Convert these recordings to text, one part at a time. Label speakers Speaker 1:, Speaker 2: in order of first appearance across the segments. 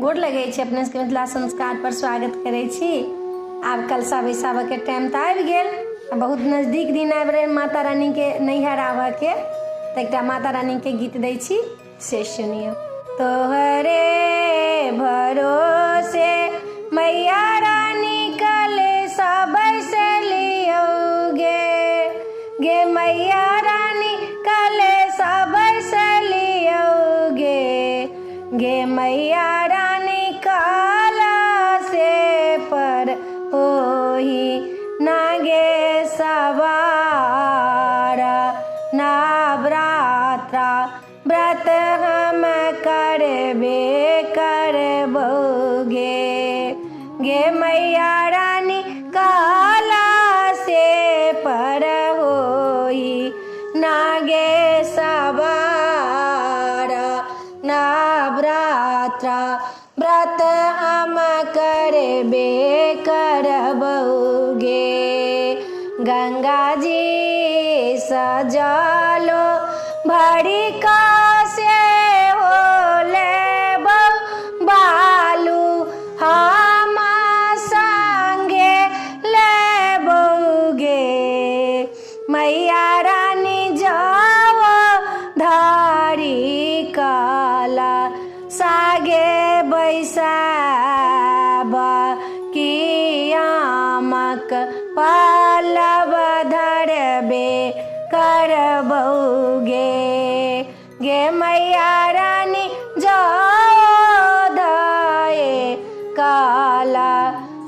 Speaker 1: गोड़ लगे अपने सबके मिथिला संस्कार पर स्वागत करे छी। आब कलशा बैसाबे के टाइम तो आबि गेल, बहुत नजदीक दिन आबि रहे माता रानी के नैहर आबे के, तो एक माता रानी के गीत दै छी से सुनियो। तोहरे भरोसे मैया रानी कलशा बैसलियो गे मैया रानी कलशा बैसलियो गे मैया रानी काला से पर होही नागे सवारा नवरात्रा व्रत हम करबे करबोगे गे मैया रानी काला से पर होई नागे सवारा नवरात्रा व्रत हम करबे करबोगे। गंगा जी सजालो भरी का से होले बालू हम संगे लेबोगे मैया रानी जाओ धारी काला सागे बैसाब कियामक पल्लव धरबे करबोगे गे मैया रानी जाओ धाये काला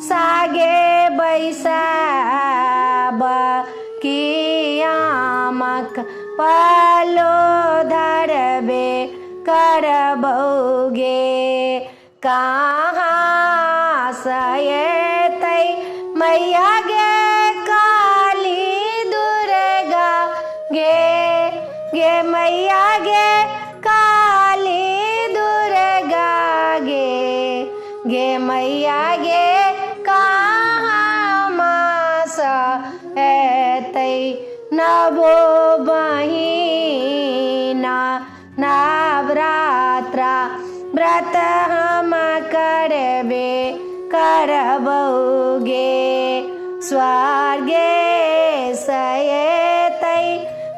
Speaker 1: सागे बैसाब कियामक पल्लो धरबे करबोगे। कहाँ सयतै मैया गे काली दुर्गा गे मैया गे काली दुर्गा गे मैया गे कहाँ मासा एतै नवो बहिना नवरात्रा व्रत हम करबे करबोगे स्वर्गे सयतै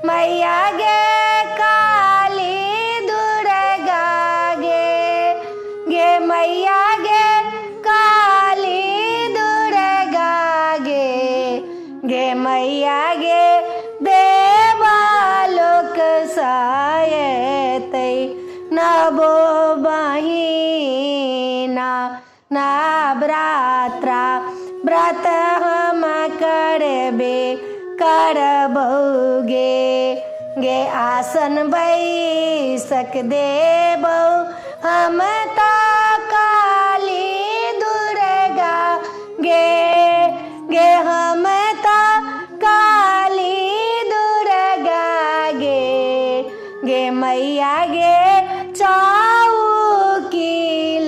Speaker 1: मैया गे काली दुर्गा गे मैया गे काली दुर्गा गे मैया गे देवालोक सयतै नवो बहिना नवरात्रा व्रत हम करबे करबोगे गे आसन बैसक देबो हम तो काली दुर्गा गे हम तो काली दुर्गा गे मैया गे चौकी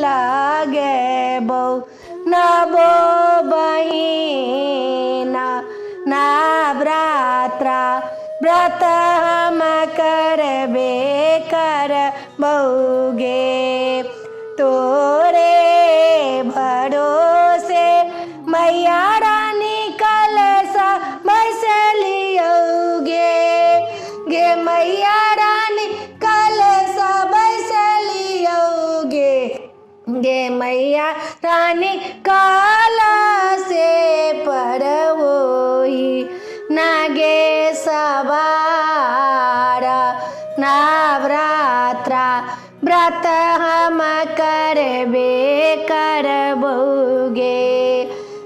Speaker 1: लागे बो नवो बहिना नवरात्रा व्रत हम करबे करबोगे तोरे भरोसे मैया रानी कलशा बैसलियो गे मैया रानी कलशा बैसलियो गे मैया रानी काला से पर होई नागे सवारा नवरात्रा व्रत हम करबे करबोगे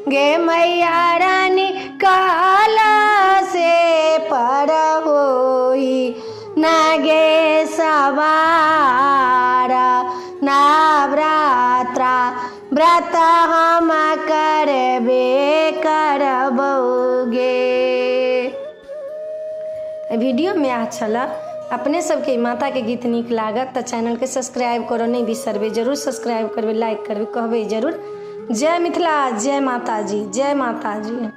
Speaker 1: गे मैया रानी काला से पर होई नागे सवारा नवरात्रा व्रत हम करबे करबोगे। वीडियो में अच्छा अपने सबके माता के गीत नीक लागत तो चैनल के सब्सक्राइब करो नहीं बिसरबे, जरूर सब्सक्राइब करबे, लाइक करबे, कहबे जरूर। जय मिथिला, जय माता जी, जय माता जी।